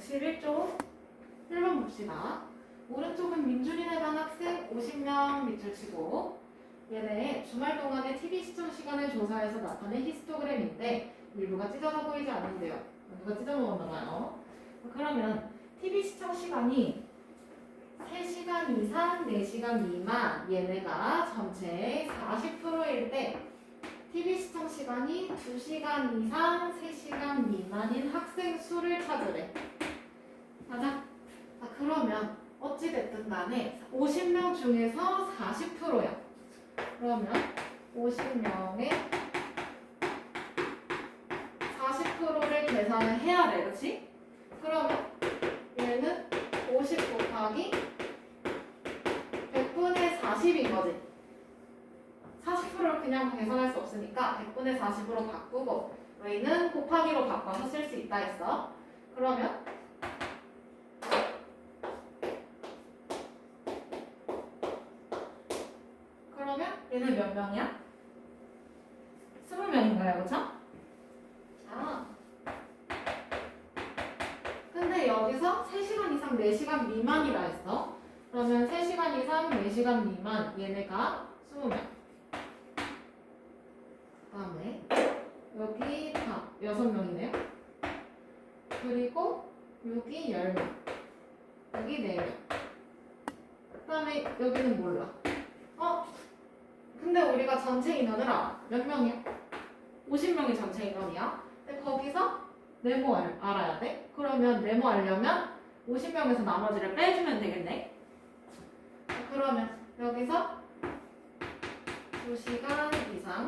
111쪽 1번 봅시다. 오른쪽은 민준이네 반 학생 50명 밑줄 치고 얘네 주말 동안의 TV 시청 시간을 조사해서 나타낸 히스토그램인데 일부가 찢어져 보이지 않는데요. 누가 찢어 먹었나 봐요. 그러면 TV 시청 시간이 3시간 이상, 4시간 미만 얘네가 전체의 40%일 때 TV 시청 시간이 2시간 이상, 3시간 미만인 학생 수를 찾으래. 맞아? 자, 그러면 어찌됐든 간에 50명 중에서 40%야. 그러면 50명의 40%를 계산을 해야 돼. 그렇지? 그러면 얘는 50 곱하기 100분의 40인 거지. 40%를 그냥 계산할 수 없으니까 100분의 40으로 바꾸고 여기는 곱하기로 바꿔서 쓸 수 있다 했어. 그러면 얘는 몇 명이야? 20명인가요? 그쵸? 아. 근데 여기서 3시간 이상 4시간 미만이라 했어. 그러면 3시간 이상 4시간 미만 얘네가 20명. 그 다음에 여기 다 6명이네요. 그리고 여기 10명. 여기 4명. 그 다음에 여기는 몰라. 근데 우리가 전체 인원을 알아. 몇 명이야? 50명이 전체 인원이야. 근데 거기서 네모 알아야 돼. 그러면 네모 알려면 50명에서 나머지를 빼주면 되겠네. 그러면 여기서 2시간 이상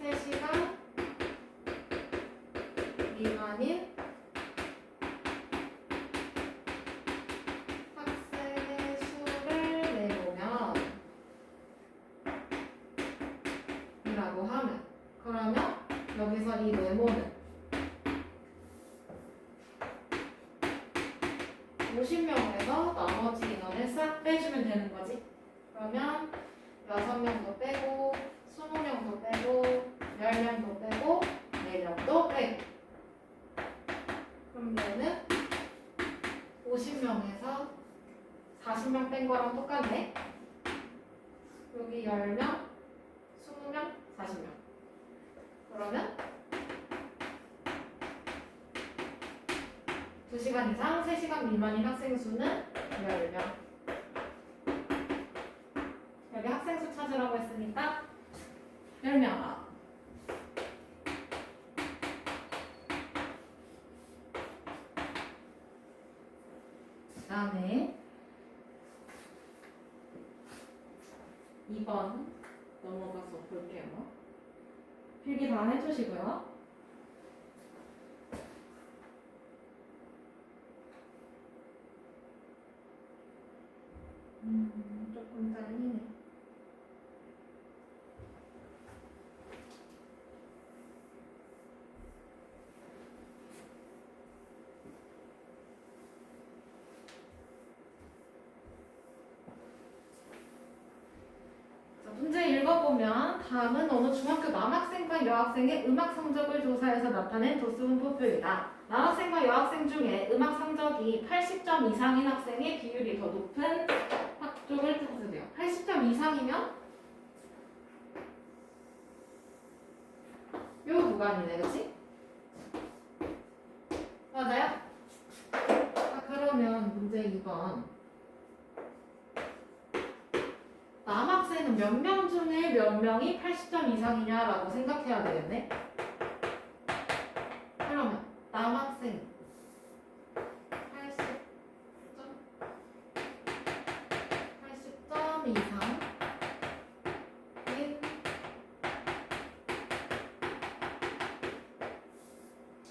3시간 미만인 학생의 수를 내보면 이라고 하면 그러면 여기서 이 네모는 50명에서 나머지 인원을 싹 빼주면 되는 거지. 그러면 6명도 빼고 20명도 빼고 10명도 빼고 4명도 빼고 그럼 얘는 50명에서 40명 뺀 거랑 똑같네. 여기 10명, 20명, 40명. 그러면 2시간 이상 3시간 미만인 학생 수는 10명. 여기 학생 수 찾으라고 했으니까 10명. 그 다음에 2번 넘어가서 볼게요. 필기 다 해주시고요. 조금 잘리네. 문제 읽어보면 다음은 어느 중학교 남학생과 여학생의 음악 성적을 조사해서 나타낸 도수분포표이다. 남학생과 여학생 중에 음악 성적이 80점 이상인 학생의 비율이 더 높은 쪽을 찾으세요. 80점 이상이면 요 구간이네, 그치? 맞아요? 그러면 문제 2번 남학생은 몇 명 중에 몇 명이 80점 이상이냐라고 생각해야 되겠네. 그러면 남학생 80점 이상인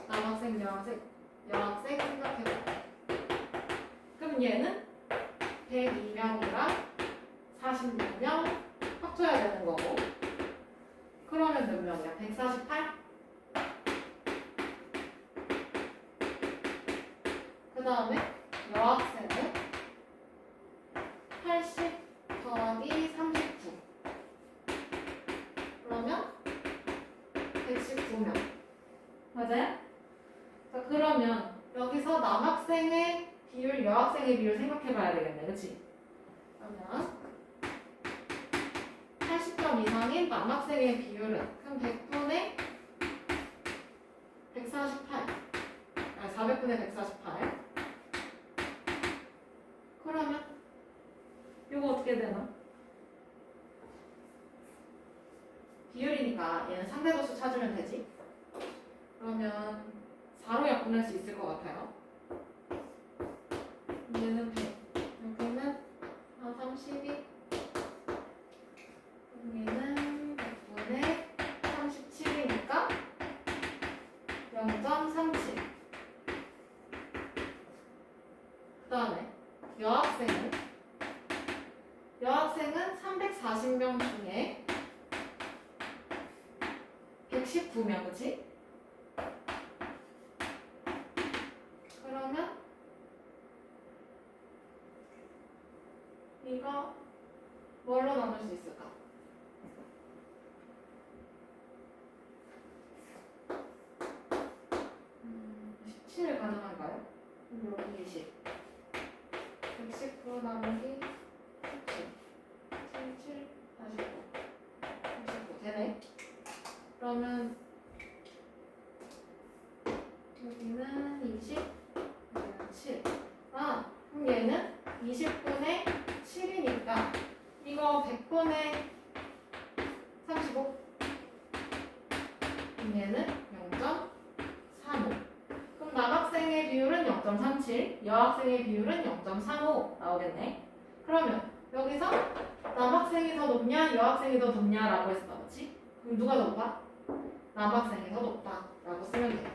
남학생, 여학생 생각해봐. 그럼 얘는 102명이랑 46명 합쳐야 되는 거고. 그러면 몇 명이야? 148? 그 다음에 여학생은 80 더하기 39. 그러면 119명. 맞아요? 그러면 여기서 남학생의 비율, 여학생의 비율 생각해 봐야 되겠네. 그치? 그러면 80점 이상인 남학생의 비율은 그럼 100분의 148 400분의 148 그러면 이거 어떻게 되나? 비율이니까 얘는 상대도수 찾으면 되지? 그러면 4로 약분할 수 있을 것 같아요. 얘는 100 여기는 32 여기는 100분의 37이니까 0.37 그 다음에 여학생은 340명 중에 119명, 그치? 그러면 이거 뭘로 나눌 수 있을까? 17 가능한가요? 여기 20 119 나누기 17 77 49 39 되네? 그러면 여기는 20 여기는 7 그럼 얘는 20분의 7이니까 이거 100분의 35 그럼 얘는 0.35 그럼 남학생의 비율은 0.37 여학생의 비율은 0.35 나오겠네. 그러면 여기서 남학생이 더 높냐 여학생이 더 높냐라고 했어. 그렇지? 그럼 누가 더 높아? 남학생이 더 높다 라고 쓰면 돼요.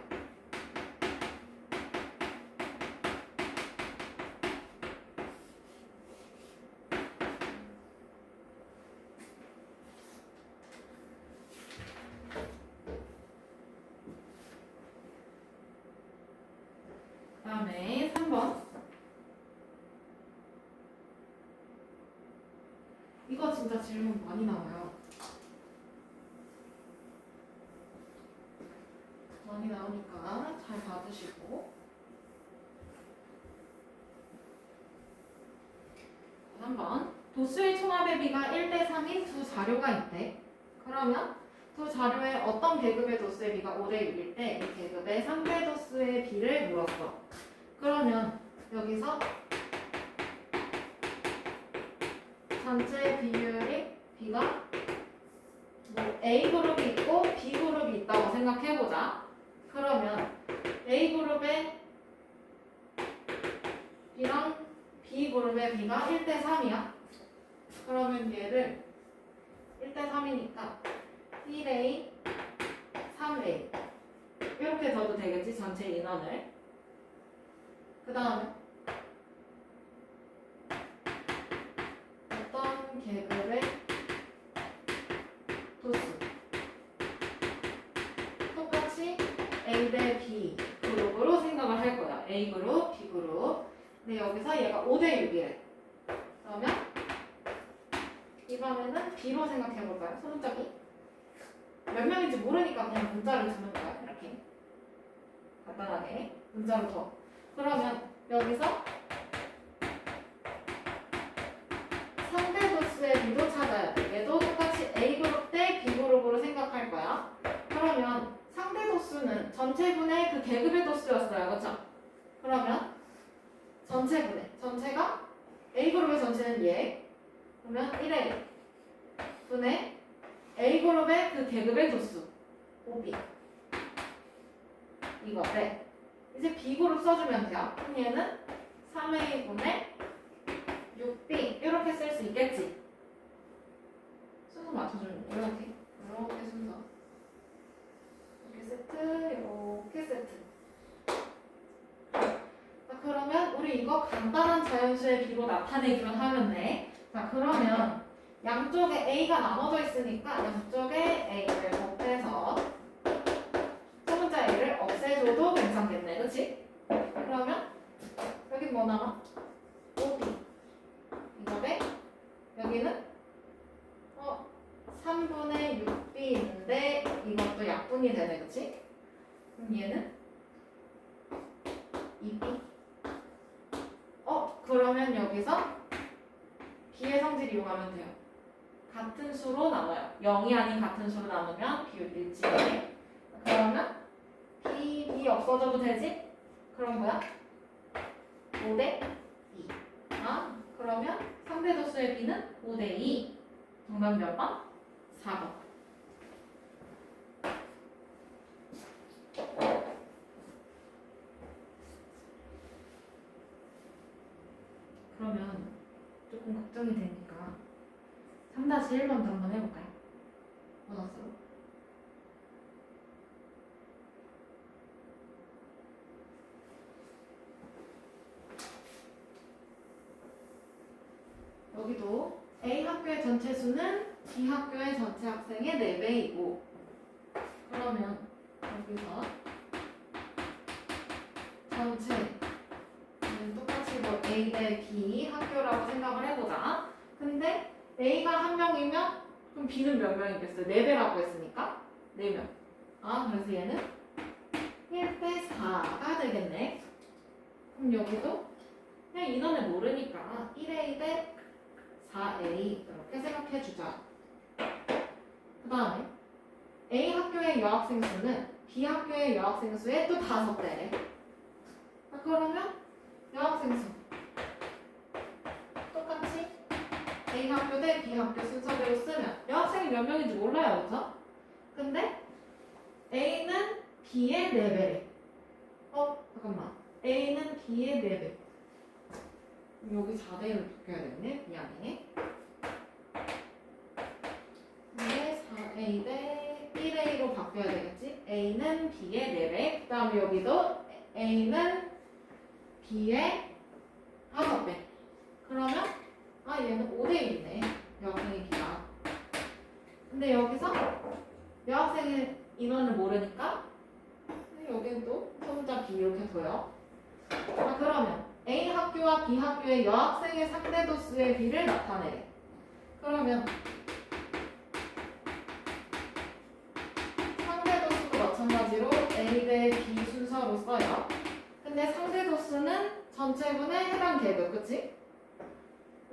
그 다음에 3번 이거 진짜 질문 많이 나와요. 많이 나오니까 잘 봐주시고 3번 도수의 총합의 비가 1대3인 두 자료가 있대. 그러면 두 자료의 어떤 계급의 도수의 비가 5대6일 때 이 계급의 상대 도수의 비를 물었어. 그러면 여기서 전체 비율이 비가 뭐 A그룹이 있고 B그룹이 있다고 생각해보자. 그러면 A그룹의 B랑 B그룹의 B가 1대3이야. 그러면 얘를 1대3이니까 1A, 3A 이렇게 둬도 되겠지? 전체 인원을. 그 다음에 어떤 계급의 도수 똑같이 A 대 B 그룹으로 생각을 할 거야. A 그룹, B 그룹. 근데 여기서 얘가 5대 6이래. 그러면 이번에는 B로 생각해 볼까요? 소문자기 몇 명인지 모르니까 그냥 문자를 두는 거야. 이렇게 간단하게 문자로 둬. 그러면 여기서 상대 도수의 B도 찾아야 돼. 얘도 똑같이 A그룹 대 B그룹으로 생각할 거야. 그러면 상대 도수는 전체분의 그 계급의 도수였어요. 그렇죠? 그러면 전체분의 전체가 A그룹의 전체는 얘. 그러면 1A 분의 A그룹의 그 계급의 도수 5B 이거래. 이제 B그룹 써주면 돼요. 그럼 얘는 3A분의 6B 이렇게 쓸 수 있겠지? 순서 맞춰주면 이렇게 순서 이렇게 세트 이렇게 세트. 자 그러면 우리 이거 간단한 자연수의 B로 나타내기만 하면 돼. 자 그러면 양쪽에 A가 나눠져 있으니까 양쪽에 A를 곱해서 소문자 A를 없애줘도 괜찮겠네. 그치? 그러면 여기 뭐 남아? 5B 이거에 여기는 3분의 6B인데 이것도 약분이 되네. 그치? 그럼 얘는 여기서 B의 성질 이용하면 돼요. 같은 수로 나눠요. 0이 아닌 같은 수로 나누면 비율 일치해. 그러면 B 없어져도 되지? 그럼 뭐야? 5대 2. 아, 그러면 상대도수의 B는 5대 2. 정답 몇 번? 4번. 그러면 조금 걱정이 되니까 3-1번도 한번 해볼까요? 보너스로. 여기도 A 학교의 전체 수는 B 학교의 전체 학생의 4배이고, 그러면 여기서 전체는 똑같이 뭐 A 대 B 학교라고 생각을 해보자. 근데 A가 한 명이면 그럼 B는 몇 명이겠어요? 4배라고 했으니까 4명. 아, 그래서 얘는 1대 4가 되겠네. 그럼 여기도 그냥 인원을 모르니까 1A 대 4A 이렇게 생각해주자. 그 다음에 A 학교의 여학생 수는 B 학교의 여학생 수의 또 5배래. 그러면 여학생 수 똑같이 A 학교 대 B 학교 순서대로 쓰면 여학생이 몇 명인지 몰라요, 그렇죠? 근데 A는 B의 4배래. 잠깐만. A는 B의 4배. 여기 4대1로 바뀌어야 되겠네. 미안해. 근데 4A 대 1A로 바뀌어야 되겠지? A는 B의 4배. 그 다음에 여기도 A는 B의 5배. 그러면 얘는 5대1이네. 여학생의 B가. 근데 여기서 여학생의 인원을 모르니까 여기는 또 소문자 B 이렇게 둬요. 그러면 A 학교와 B 학교의 여학생의 상대도수의 B를 나타내래. 그러면 상대도수도 마찬가지로 A 대 B 순서로 써요. 근데 상대도수는 전체분의 해당 계급, 그치?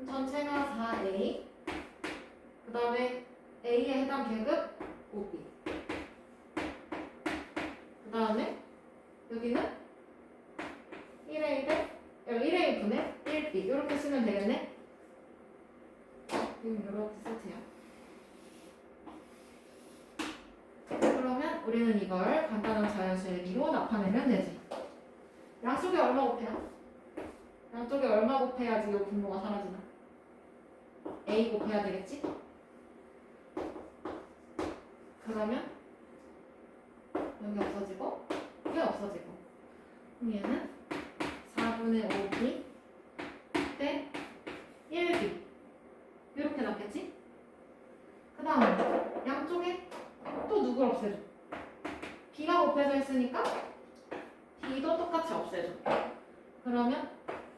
전체가 4A, 그 다음에 A의 해당 계급 5B, 그 다음에 여기는 1A 대 1A 분의 1B 이렇게 쓰면 되겠네? 이렇게 쓰세요. 그러면 우리는 이걸 간단한 자연수의 B로 나타내면 되지. 양쪽에 얼마 곱해야? 양쪽에 얼마 곱해야지 이 분모가 사라지나? A 곱해야 되겠지? 그러면 여기 없어지고 이게 없어지고, 그럼 얘는 4분의 5B 대 1B 이렇게 남겠지? 그 다음에 양쪽에 또 누굴 없애줘? B가 곱해져 있으니까 B도 똑같이 없애줘. 그러면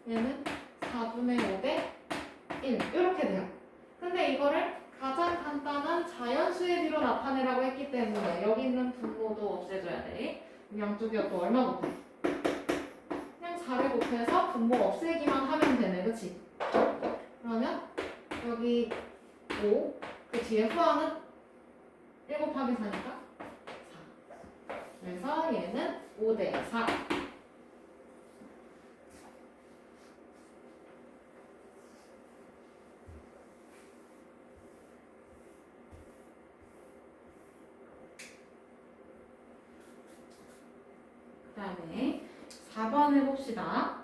얘는 4분의 5 대 1 이렇게 돼요. 근데 이거를 가장 간단한 자연수의 B로 나타내라고 했기 때문에 여기 있는 분모도 없애줘야 돼. 양쪽이 또 얼마 곱해? 그냥 4를 곱해서 분모 없애기만 하면 되네, 그치? 그러면 여기 5, 그 뒤에 후하는 1 곱하기 4니까 4. 그래서 얘는 5 대 4. 그 다음에 4번 해봅시다.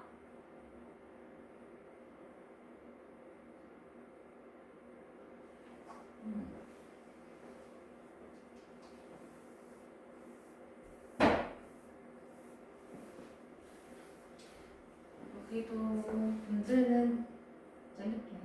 여기도 문제는 이렇게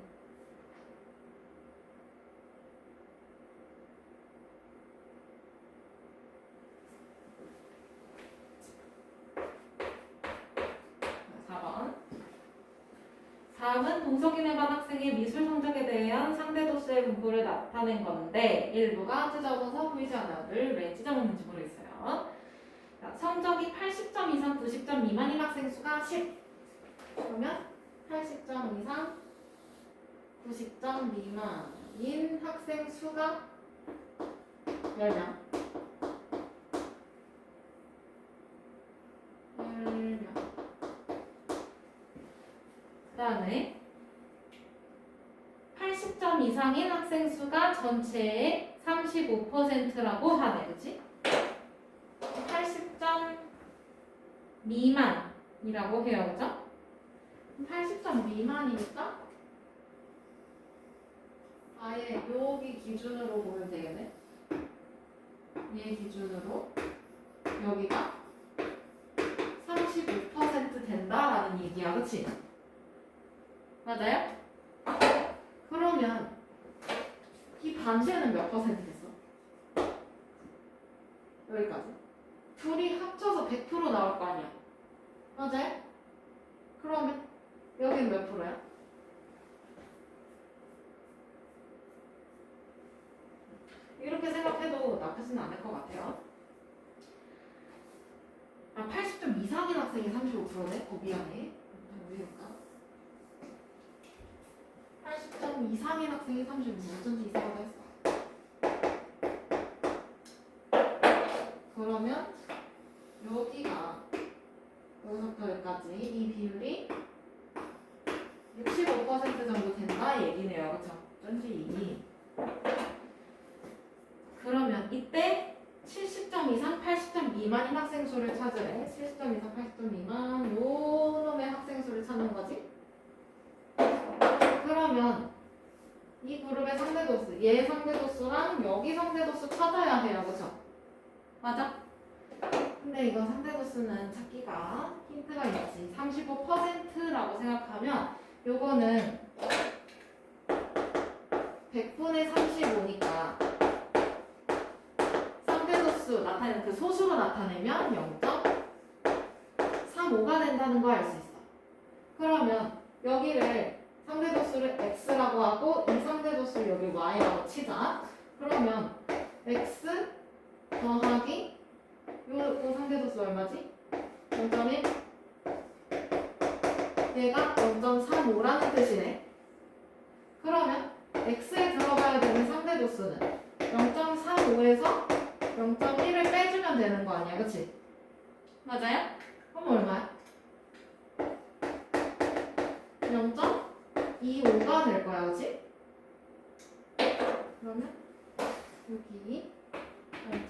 다음은 동석인의 반 학생의 미술 성적에 대한 상대도수의 분포를 나타낸 건데 일부가 찢어져서 보이지 않아요. 늘 왜 찢어먹는지 모르겠어요. 자, 성적이 80점 이상 90점 미만인 학생 수가 10. 그러면 80점 이상, 90점 미만인 학생 수가 10명. 10명. 그 다음에 80점 이상인 학생 수가 전체의 35%라고 하네, 그치? 80점 미만이라고 해요, 그죠? 80점 미만이니까 아예 여기 기준으로 보면 되겠네. 얘 기준으로 여기가 35% 된다라는 얘기야, 그치? 맞아요? 그러면 이 반지는 몇 퍼센트 됐어? 여기까지. 둘이 합쳐서 100% 나올 거 아니야. 맞아요? 그러면 여기는 몇 프로야? 이렇게 생각해도 나쁘진 않을 것 같아요. 80점 이상인 학생이 35%네? 미안해. 왜 이럴까? 80점 이상인 학생이 35%. 어쩐지 이상하다 했어. 그러면 여기가 여기서부터 여기까지 이 비율이 65% 정도 된다 얘기네요. 그쵸? 어쩐지. 그러면 이때 70점 이상 80점 미만인 학생 수를 찾으래. 70점 이상 80점 미만 요 놈의 학생 수를 찾는 거지. 그러면 이 그룹의 상대도수, 얘 상대도수랑 여기 상대도수 찾아야 해요. 그쵸? 맞아? 근데 이거 상대도수는 찾기가 힌트가 있지. 35%라고 생각하면 요거는 100분의 35니까 상대도수 나타내는 그 소수로 나타내면 0.35가 된다는 거 알 수 있어. 그러면 여기를 상대도수를 x라고 하고 이 상대도수를 여기 y라고 치자. 그러면 x 더하기 요 상대도수 얼마지? 0.1? 얘가 0.35라는 뜻이네. 그러면 x에 들어가야 되는 상대도수는 0.35에서 0.1을 빼주면 되는 거 아니야, 그치? 맞아요? 그럼 얼마야? 0.25가 될 거야, 그치? 그러면 여기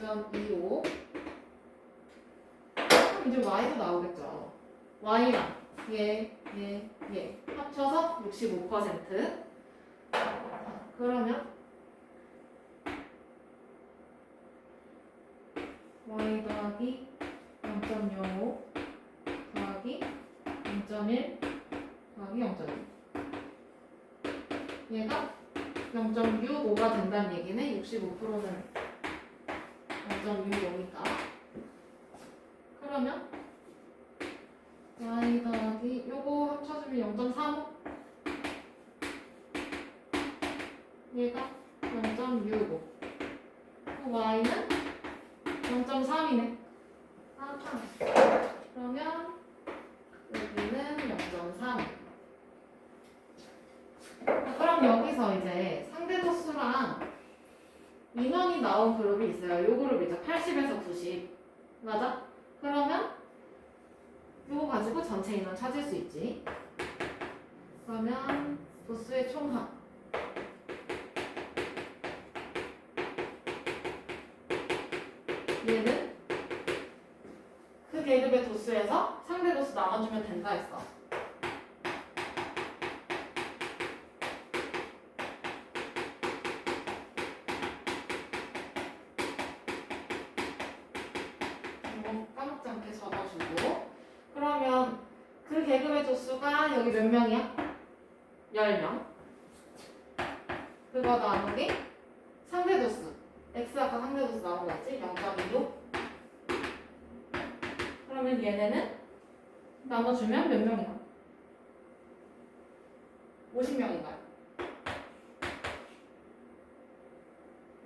0.25 그럼 이제 y도 나오겠죠. y랑 얘 합쳐서 65%. 그러면 y 더하기 0.05 더하기 0.1 더하기 0.1 얘가 0.65가 된다는 얘기네. 65%는 0.65니까. 그러면 y 더하기 요거 합쳐주면 0.35 얘가 0.65 y는 0.3이네. 그러면 여기는 0.3. 그럼 여기서 이제 상대도수랑 인원이 나온 그룹이 있어요. 요 그룹이죠. 80에서 90. 맞아? 그러면 요거 가지고 전체 인원 찾을 수 있지. 그러면 도수의 총합. 얘는 그 계급의 도수에서 상대 도수 나눠주면 된다 했어. 이거 까먹지 않게 적어주고. 그러면 그 계급의 도수가 여기 몇 명이야? 10명. 그거 나누기 상대 도수. x 아까 상대 도수 나온 거 있지? 0.26. 그러면 얘네는 나눠주면 몇 명이야? 50명인가요?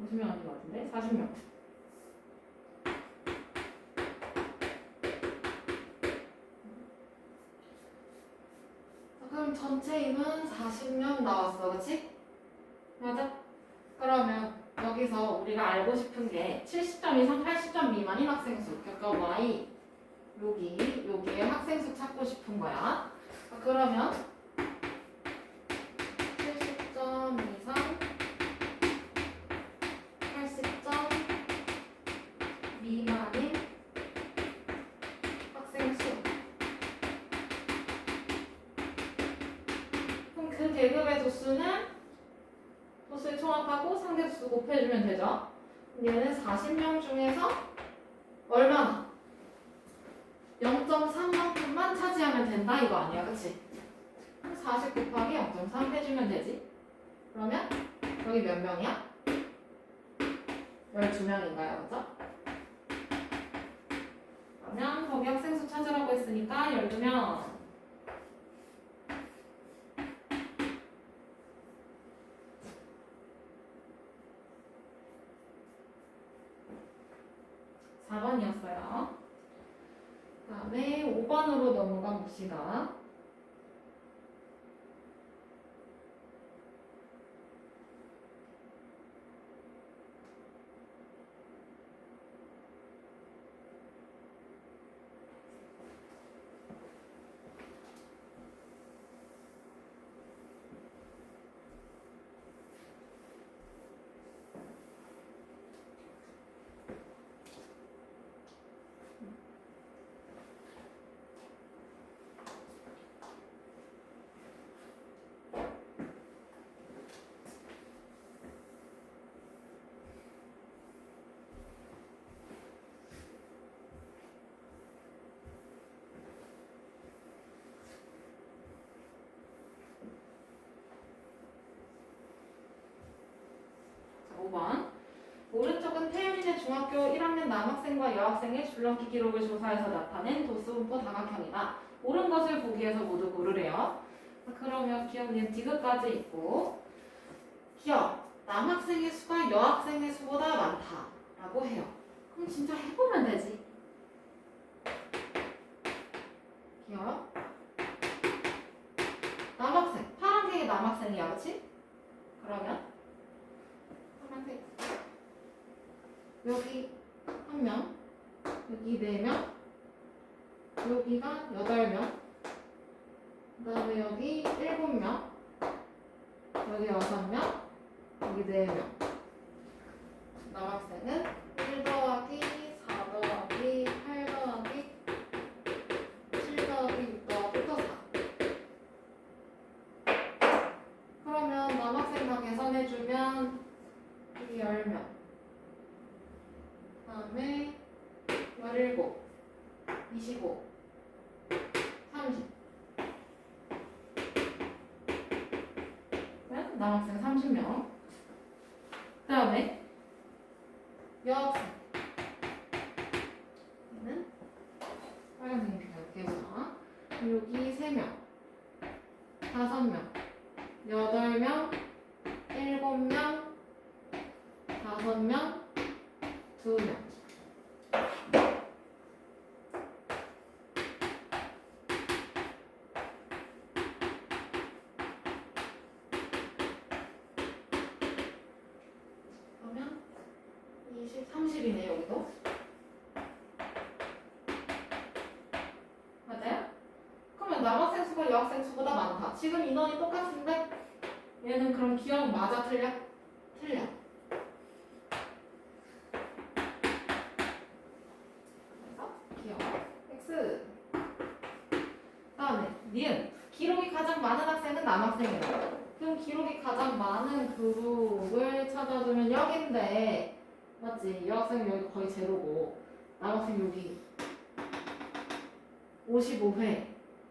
50명 아닌 것 같은데? 40명. 그럼 전체 인원 40명 나왔어, 그치? 맞아? 그러면 여기서 우리가 알고 싶은 게 70점 이상 80점 미만인 학생 수. 그러니까 Y 여기에 학생 수 찾고 싶은 거야. 그러면 70점 이상 80점 미만인 학생 수. 그럼 그 계급의 도수의 총합하고 상대수 곱해주면 되죠. 얘는 40명 중에서 얼마나? 0.3만큼만 차지하면 된다 이거 아니야, 그치? 40 곱하기 0.3 해주면 되지. 그러면 여기 몇 명이야? 12명인가요, 그죠? 그러면 거기 학생 수 찾으라고 했으니까 12명. 4번이었어요. 그 다음에 5번으로 넘어가 봅시다. 자, 5번. 오른쪽은 태윤이네 중학교 1학년 남학생과 여학생의 줄넘기 기록을 조사해서 나타낸 도수분포 다각형이다. 옳은 것을 보기 위해서 모두 고르래요. 그러면 기억은 디귿까지 있고, 기억 남학생의 수가 여학생의 수보다 많다라고 해요. 그럼 진짜 해보면 되지. 기억 남학생 파란색이 남학생이야, 그렇지? 그러면 파란색 여기 1명, 여기 4명, 여기가 8명, 그 다음에 여기 7명, 여기 6명, 여기 4명. 남학생은 1 더하기 4 더하기 8 더하기 7 더하기 6 더하기 또 4. 그러면 남학생 다 계산해주면 여기 10명, 그 다음에 17, 25, 30. 남학생 30명. 그 다음에 여학생. 얘는 빨간색이 이렇게 보자. 여기 3명, 5명, 8명, 7명, 5명, 2명. 그러면 20, 30이네 여기도. 맞아요? 그러면 남학생 수가 여학생 수보다 많다. 지금 인원이 똑같은데 얘는 그럼 기억 맞아 틀려? 틀려. 그래서 기억 X. 다음에 니은 기록이 가장 많은 학생은 남학생이다. 그럼 기록이 가장 많은 그룹을 찾아주면 여긴데 맞지? 여학생 여기 거의 제로고 남학생 여기 55회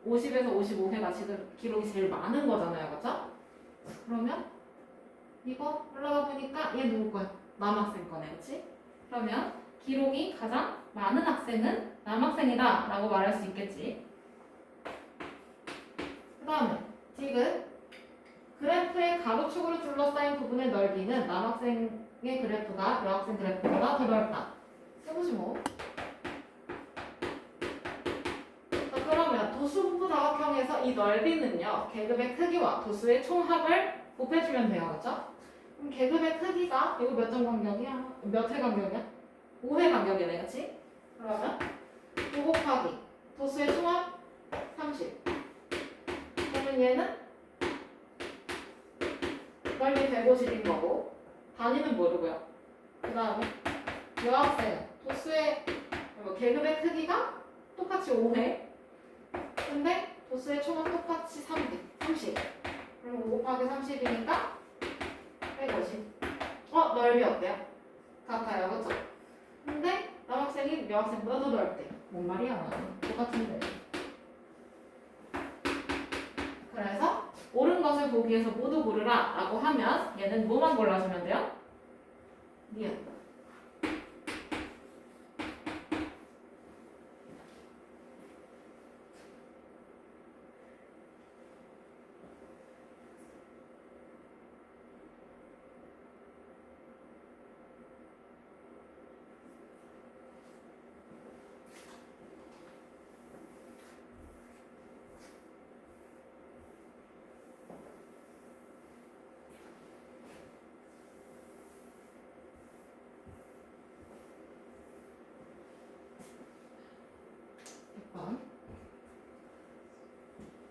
50에서 55회가 지금 기록이 제일 많은 거잖아요, 그렇죠? 그러면 이거 올라가 보니까 얘 누구 거야? 남학생 거네, 그렇지? 그러면 기록이 가장 많은 학생은 남학생이다 라고 말할 수 있겠지. 그 다음에 지금 그래프의 가로축으로 둘러싸인 부분의 넓이는 남학생의 그래프가 여학생 그래프보다 더 넓다. 해보지 뭐. 자, 그러면 도수분포 다각형 삼각형에서 이 넓이는요, 계급의 크기와 도수의 총합을 곱해주면 돼요. 그렇죠? 그럼 계급의 크기가 이거 몇 점 간격이야? 몇 회 간격이야? 5회 간격이네. 그렇지? 그러면 5 곱하기 도수의 총합 30. 그러면 얘는 넓이 150인 거고 단위는 모르고요. 그 다음에 여학생은 도수의 계급의 크기가 똑같이 5회. 근데 도수의 총은 똑같이 30. 그럼 5 곱하기 30이니까 150. 넓이 어때요? 같아요. 그쵸? 근데 남학생이 여학생보다 더 넓대. 뭔 말이야? 똑같은데. 그래서 옳은 것을 보기 위해서 모두 고르라 라고 하면 얘는 뭐만 골라주면 돼요? 니은.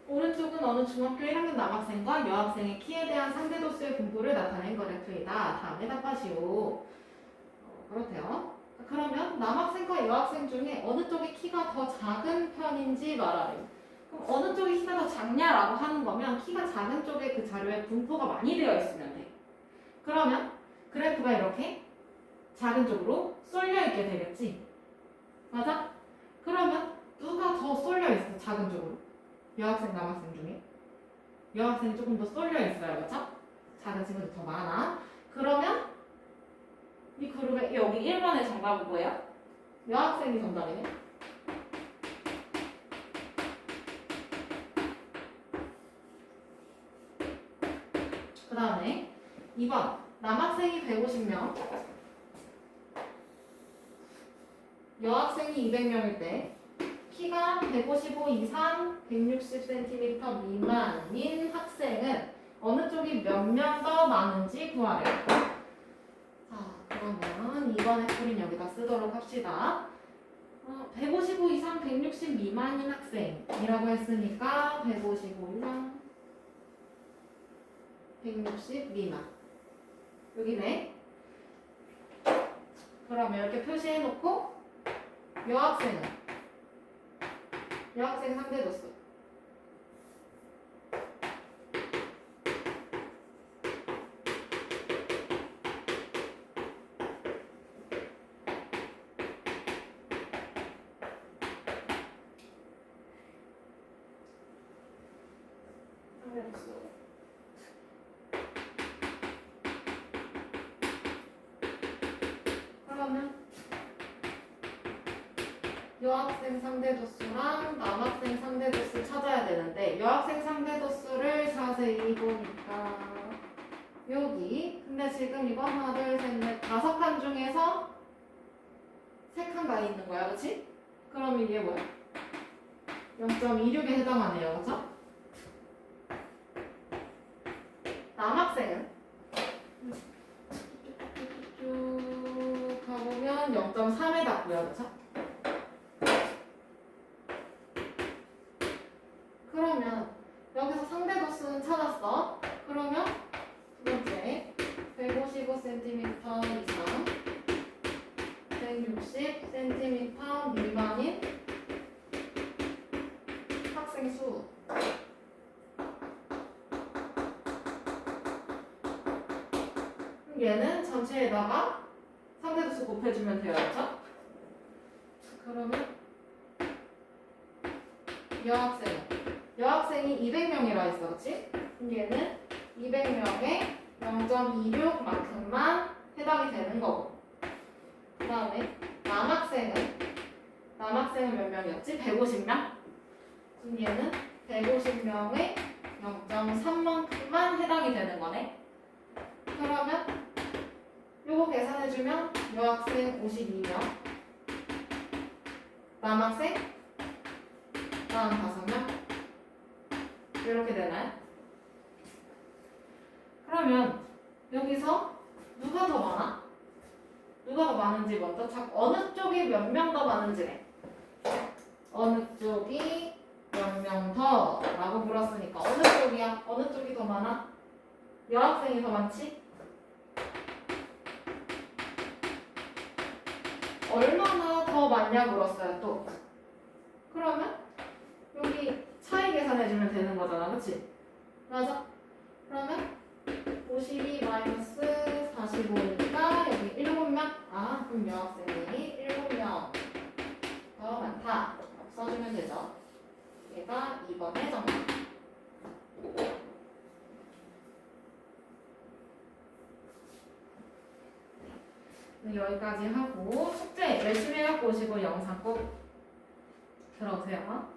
오른쪽은 어느 중학교 1학년 남학생과 여학생의 키에 대한 상대도수의 분포를 나타낸 그래프이다. 다음에 답하시오. 그렇대요. 그러면 남학생과 여학생 중에 어느 쪽의 키가 더 작은 편인지 말하래요. 그럼 어느 쪽의 키가 더 작냐라고 하는 거면 키가 작은 쪽에 그 자료에 분포가 많이 되어 있으면 돼. 그러면 그래프가 이렇게 작은 쪽으로 쏠려 있게 되겠지. 맞아? 그러면 누가 더 쏠려 있어? 작은 쪽으로. 여학생, 남학생 중에 여학생이 조금 더 쏠려 있어요. 그렇죠? 작은 친구들이 더 많아. 그러면 이 그룹에 여기 1번의 정답은 뭐예요? 여학생이 정답이네. 그 다음에 2번 남학생이 150명 여학생이 200명일 때 키가 155 이상 160cm 미만인 학생은 어느 쪽이 몇 명 더 많은지 구하래요. 자, 그러면 이번에 풀인 여기다 쓰도록 합시다. 155 이상 160 미만인 학생이라고 했으니까 155 이상 160 미만 여기네. 그러면 이렇게 표시해놓고 여학생 상대도수 그러면 여학생 상대도수랑 남학생 상대도수 찾아야 되는데 여학생 상대도수를 자세히 보니까 여기 근데 지금 이거 하나 둘셋넷 5칸 중에서 3칸 가 있는 거야. 그치? 그럼 이게 뭐야? 0.26에 해당하네요. 그쵸? 남학생은 쭉 가보면 0.3에 닿고요. 그쵸? 그러면 여기서 상대도수는 찾았어. 그러면 두 번째 155cm 이상 160cm 미만인 학생 수 얘는 전체에다가 상대도수 곱해주면 돼요. 그렇죠? 그러면 여학생이 200명이라 했어. 그렇지? 얘는 200명에 0.26만큼만 해당이 되는 거고 그 다음에 남학생은 몇 명이었지? 150명? 그럼 얘는 150명에 0.3만큼만 해당이 되는 거네. 그러면 요거 계산해주면 여학생 52명 남학생 45명 이렇게 되나요? 그러면 여기서 누가 더 많아? 누가 더 많은지 먼저 찾고 어느 쪽이 몇 명 더 많은지래. 어느 쪽이 몇 명 더 라고 물었으니까 어느 쪽이야? 어느 쪽이 더 많아? 여학생이 더 많지? 얼마나 더 많냐 물었어요 또. 그러면 여기 차이 계산해주면 되는 거잖아, 그치? 맞아? 그러면 52 마이너스 45니까 여기 7명? 아, 그럼 여학생이 7명 더 많다. 써주면 되죠. 얘가 2번의 정답. 여기까지 하고 숙제 열심히 해갖고 오시고 영상 꼭 들어오세요.